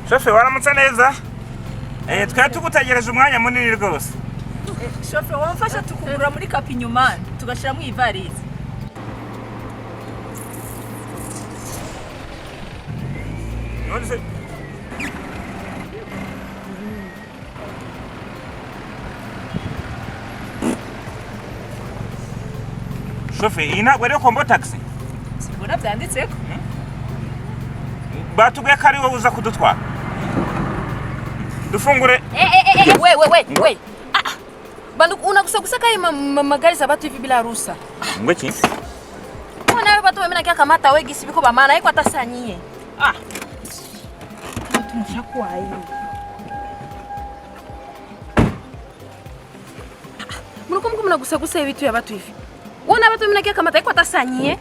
Shofe waramutse neza? Twari tugutegereje umwanya munini rwose. Shofe wamfasha tukugura muri kapi nyuma tugashiramo ivarize. Nonese Shofe ina wari kombo taxi? Sibona byanditseko. Batuguye kari wowe uza kudutwara. Dufungure. We. Bandu unakusakusaka magari za watu hivi bila ruhusa. Ngweki? Mbona wewe watu wamena kia kamata wegi sibiko ba maana iko atasanyie. Tumeshakuwa hivi. Mko mnagusagusa vitu ya watu hivi. Unaona watu wamena kia kamata iko atasanyie.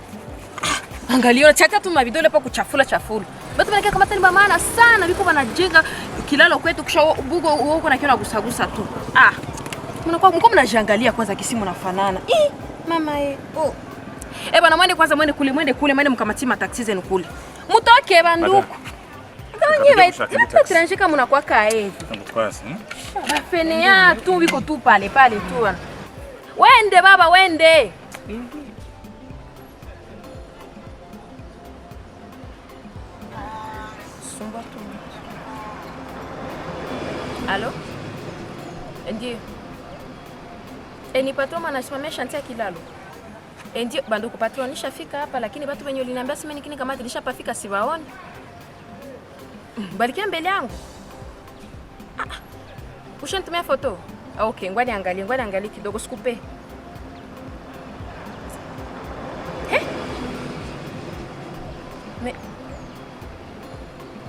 Angalia chacha tu mavidole pa kuchafula. Watu wamena kia kamata ni ba maana sana biko banajenga kilalo kwetu kisha bugo uko na kiona gusagusa tu. Mko mnajiangalia kwanza kisimu nafanana. Mama oh. Bana mwende kwanza mwende kule mkamati mataxi zenu kule. Mutoke banduku. Kanye ba tranjika mnakuwa kae. Ngutwasi. Bafene ya tu biko tu pale tu. Wende baba wende. Sumba tu. Allo? Ndiyo. Ni patron anasimamia shantia kilalo. Ndio banduku patron nishafika hapa lakini watu wenye uliniambia sema nikini kama nilishapafika siwaoni. Balikia mbele yangu. Ushanitumia foto? Okay, ngoja niangalie kidogo sikupe.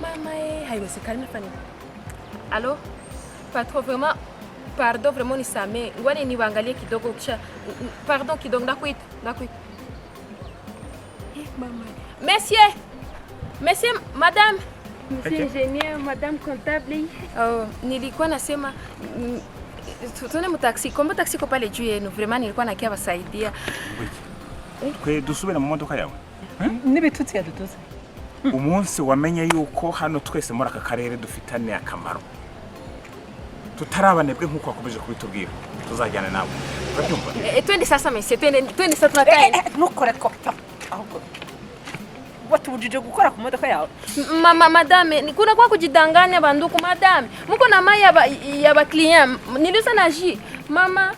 Mama haiwezekani nifanye. Allo? Patron vraiment pardon vraiment nisame. Ngoja niangalie kidogo kisha pardon kidogo ndakuita. Mama. Monsieur, madame. Monsieur ingénieur, madame comptable. Nilikuwa nasema tutone mtaxi. Kombo taxi ko pale juu yenu. Vraiment nilikuwa nakia basaidia. Kwe dusubira mu modoka yawe. Nibitutsi yadutuze. Umunsi wamenye yuko hano twese muri aka karere dufitane akamaro. Tutarabanebwe nkuko wakomeje kubitubwira. Tuzajyana nawe. Urabyumva? Twende sasa monsieur, twende sasa tunakaye. Nukore kopta. Ahubwo. Watu ujije gukora ku modoka yawe. Madame, kuna kwa kujidanganya banduku madame. Muko na mai ya ba client. Nilisa na ji. Mama